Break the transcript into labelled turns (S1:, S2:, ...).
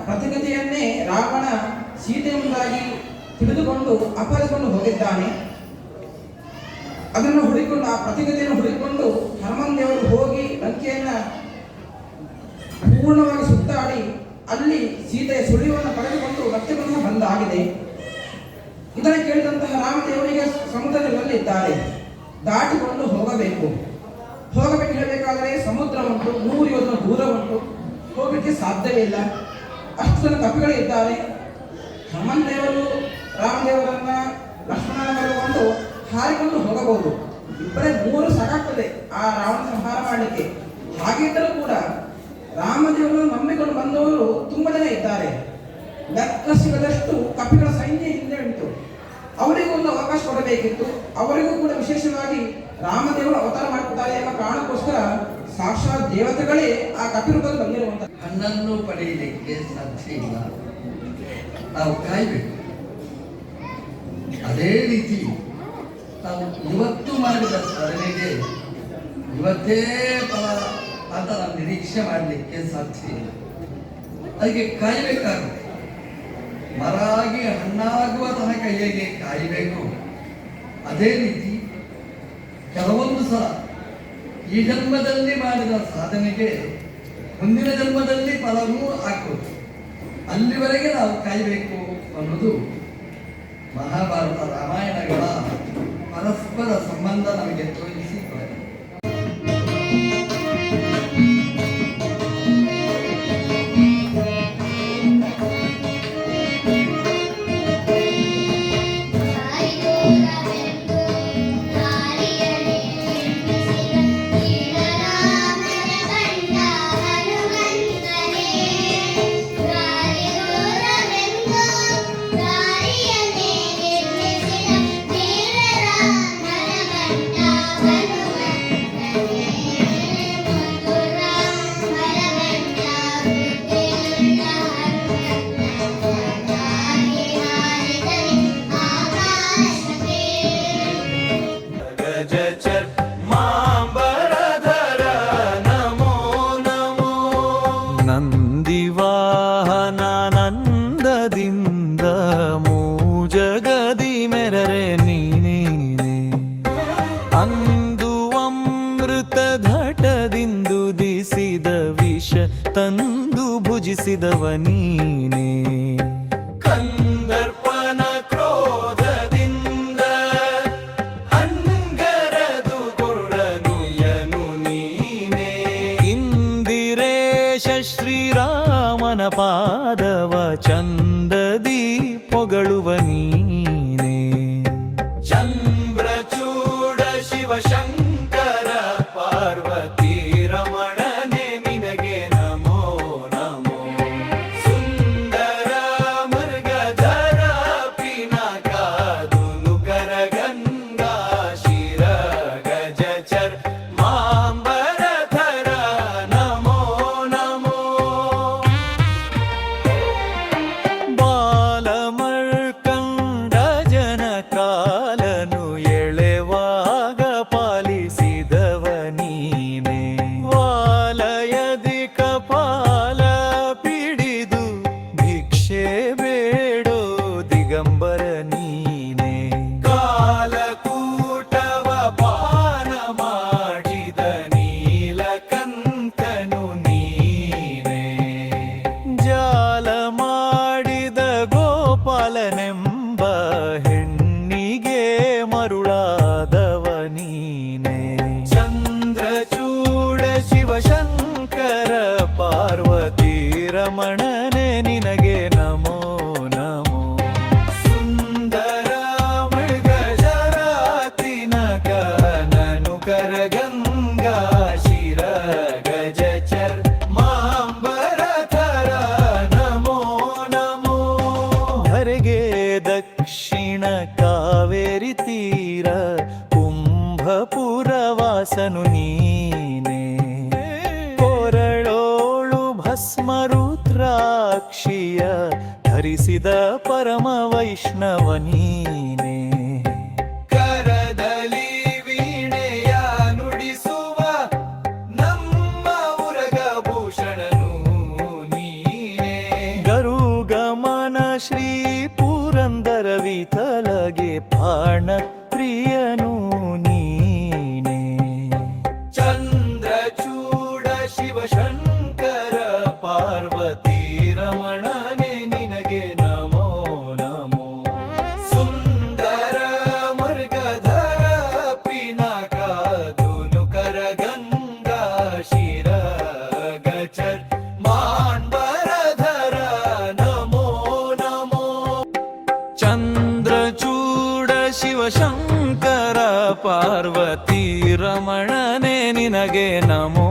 S1: ಪ್ರತಿಗತಿಯನ್ನೇ ರಾವಣ ಸೀತೆಯಿಂದಾಗಿ ತಿಳಿದುಕೊಂಡು ಅಪಹರಿಸಿಕೊಂಡು ಹೋಗಿದ್ದಾನೆ. ಅದನ್ನು ಹುಡುಕಿಕೊಂಡು ಆ ಪ್ರತಿಗತಿಯನ್ನು ಹುಡುಕಿಕೊಂಡು ಹನುಮನ್ ದೇವರು ಹೋಗಿ ಲಂಕೆಯನ್ನ ಪೂರ್ಣವಾಗಿ ಸುತ್ತಾಡಿ ಅಲ್ಲಿ ಸೀತೆಯ ಸುಳಿವನ್ನು ಪಡೆದುಕೊಂಡು ಮತ್ತೆ ಪುನಃ ಬಂದಾಗಿದೆ. ಇದನ್ನು ಕೇಳಿದಂತಹ ರಾಮದೇವರಿಗೆ ಸಮುದ್ರದಲ್ಲಿದ್ದಾರೆ, ದಾಟಿಕೊಂಡು ಹೋಗಬೇಕು ಹೇಳಬೇಕಾದರೆ ಸಮುದ್ರ ಉಂಟು, 100 ಯೋಜನ ದೂರ ಉಂಟು, ಹೋಗಲಿಕ್ಕೆ ಸಾಧ್ಯವಿಲ್ಲ. ಅಷ್ಟು ಜನ ಕಪಿಗಳು ಇದ್ದಾರೆ. ಹನುಮನ್ ದೇವರು ರಾಮದೇವರನ್ನ ಲಕ್ಷ್ಮಣನ ಕರೆದುಕೊಂಡು ಹಾರಿಕೊಂಡು ಹೋಗಬಹುದು. ಇಬ್ಬರೇ 3 ಸಾಕಾಗ್ತದೆ ಆ ರಾವಣ ಸಂಹಾರ ಮಾಡಲಿಕ್ಕೆ. ಹಾಗಿದ್ದರೂ ಕೂಡ ರಾಮದೇವರನ್ನು ನಂಬಿಕೊಂಡು ಬಂದವರು ತುಂಬ ಜನ ಇದ್ದಾರೆ. ಲೆಕ್ಕ ಸಿಗದಷ್ಟು ಕಪಿಗಳ ಸೈನ್ಯ ಹಿಂದೆ ಉಂಟು. ಅವರಿಗೂ ಒಂದು ಅವಕಾಶ ಕೊಡಬೇಕಿತ್ತು. ಅವರಿಗೂ ಕೂಡ ವಿಶೇಷವಾಗಿ ರಾಮದೇವರು ಅವತಾರ ಮಾಡಿಕೊಡ್ತಾರೆ ಎಂಬ ಕಾರಣಕ್ಕೋಸ್ಕರ ಸಾಕ್ಷಾತ್ ದೇವತೆಗಳೇ ಆ ಕಪಿರೂಪದಲ್ಲಿ ಬಂದಿರುವಂತ.
S2: ಹಣ್ಣನ್ನು ಪಡೆಯಲಿಕ್ಕೆ ಸಾಧ್ಯ ಇಲ್ಲ, ನಾವು ಕಾಯ್ಬೇಕು. ಅದೇ ರೀತಿ ನಾವು ಇವತ್ತು ಮಾಡಿದ ಸ್ಮರಣೆಗೆ ಇವತ್ತೇ ಫಲ ಅಂತ ನಾವು ನಿರೀಕ್ಷೆ ಮಾಡಲಿಕ್ಕೆ ಸಾಧ್ಯ ಇಲ್ಲ. ಅದಕ್ಕೆ ಕಾಯಬೇಕಾಗುತ್ತೆ. ಮರಾಗಿ ಹಣ್ಣಾಗುವ ತನಕ ಹೇಗೆ ಕಾಯಬೇಕು, ಅದೇ ರೀತಿ ಕೆಲವೊಂದು ಸಲ ಈ ಜನ್ಮದಲ್ಲಿ ಮಾಡಿದ ಸಾಧನೆಗೆ ಮುಂದಿನ ಜನ್ಮದಲ್ಲಿ ಫಲವೂ ಆಗ್ಬೋದು. ಅಲ್ಲಿವರೆಗೆ ನಾವು ಕಾಯಬೇಕು ಅನ್ನೋದು ಮಹಾಭಾರತ ರಾಮಾಯಣಗಳ ಪರಸ್ಪರ ಸಂಬಂಧ ನಮಗೆ ತೋರಿಸಿದ್ದಾರೆ.
S3: ನಂದಿವಾಹನಾನಂದದಿಂದ ಮೂಜಗದಿ ಮೆರರೆ ನೀನೇನೆ, ಅಂದು ಅಮೃತ ಘಟದಿಂದು ದಿಸಿದ ವಿಷ ತಂದು ಭುಜಿಸಿದವ ನೀನೇ. ಕಂದರ್ಪನ ಕ್ರೋಧದಿಂದ ಅಂಗರದು ಗುರುಡನುಯನು ನೀನೇ, ಇಂದಿರೇಶ ಶ್ರೀರಾಮನ ಪಾದವ ಚಂದದಿ ಪೊಗಳುವ ನೀನೇ. ಚಂದ್ರಚೂಡ ಶಿವಶಂಕರ ಪಾರ್ವತಿ ರಮಣನೆ ನಿನಗೆ ನಮೋ ನಮೋ. ಸುಂದರ ಮೃಗಧರ ಪಿನಕಾದುನು ಕರ ಗಂಗಾ ಶಿರ ಗಜಚರ್ ಮಾಂಬರಧರ ನಮೋ ನಮೋ. ಬಾಲಮರ್ಕಂಡ ಜನ ಕಾಲನು ಎಳೆವಾಗ ಪಾಲಿಸಿದವ ನೀನೆ, ವಾಲಯದಿ ಕಪಾಲ ಪಿಡಿದು ಭಿಕ್ಷೆ ಬೇಡೋ ದಿಗಂಬರ ನೀನೆ. ಕಾಲಕೂಟವ ಪಾನ ಮಾಡಿದ ನೀಲಕಂಠನು ನೀನೆ, ಜಾಲ ಮಾಡಿದ ಗೋಪಾಲನೆಂಬ ಹೆಣ್ಣಿಗೆ ಮರುಳಾದವ ನೀನೆ. ಚಂದ್ರಚೂಡ ಶಿವಶಂಕರ ಪಾರ್ವತಿ ರಮಣನೆ ನಿನಗೆ ನಮೋ ನಮೋ. ಸುಂದರ ಮೃಗಜರಾತಿನ ಕನನು ಕರ ಗಂಗಾ ಶಿರ ಗಜಚರ್ ಮಾಂಬರಧರ ನಮೋ ನಮೋ. ಧರೆಗೆ ದಕ್ಷಿಣ ಕಾವೇರಿ ತೀರ ಕುಂಭಪುರವಾಸನು ನೀನೆ, ಕೊರಳೋಳು ಭಸ್ಮರುದ್ರಾಕ್ಷಿಯ ಧರಿಸಿದ ಪರಮ ವೈಷ್ಣವ ನೀನೆ. ಕರದಲ್ಲಿ ವೀಣೆಯ ನುಡಿಸುವ ನಮ್ಮ ಉರಗ ಭೂಷಣನು ನೀನೆ. ಶ್ರೀ ಪುರಂದರ ವಿಠಲಗೆ ಪ್ರಾಣ ಪ್ರಿಯನು ನೀನೆ ಚಂದ್ರಚೂಡ ಶಿವಶಂಕರ ಪಾರ್ವತಿ ರಮಣನೆ ನಿನಗೆ ನಮೋ ನಮೋ ಸುಂದರ ಮರ್ಗಧರ ಪಿನಾಕ ಧುನುಕರ ಗಂಗಾ ಶಿರ ಗಚರ್ ಮಾನ್ಬರಧರ ನಮೋ ನಮೋ ಚಂದ್ರಚೂಡ ಶಿವಶಂಕರ ಪಾರ್ವತಿ ರಮಣನೆ ನಿನಗೆ ನಮೋ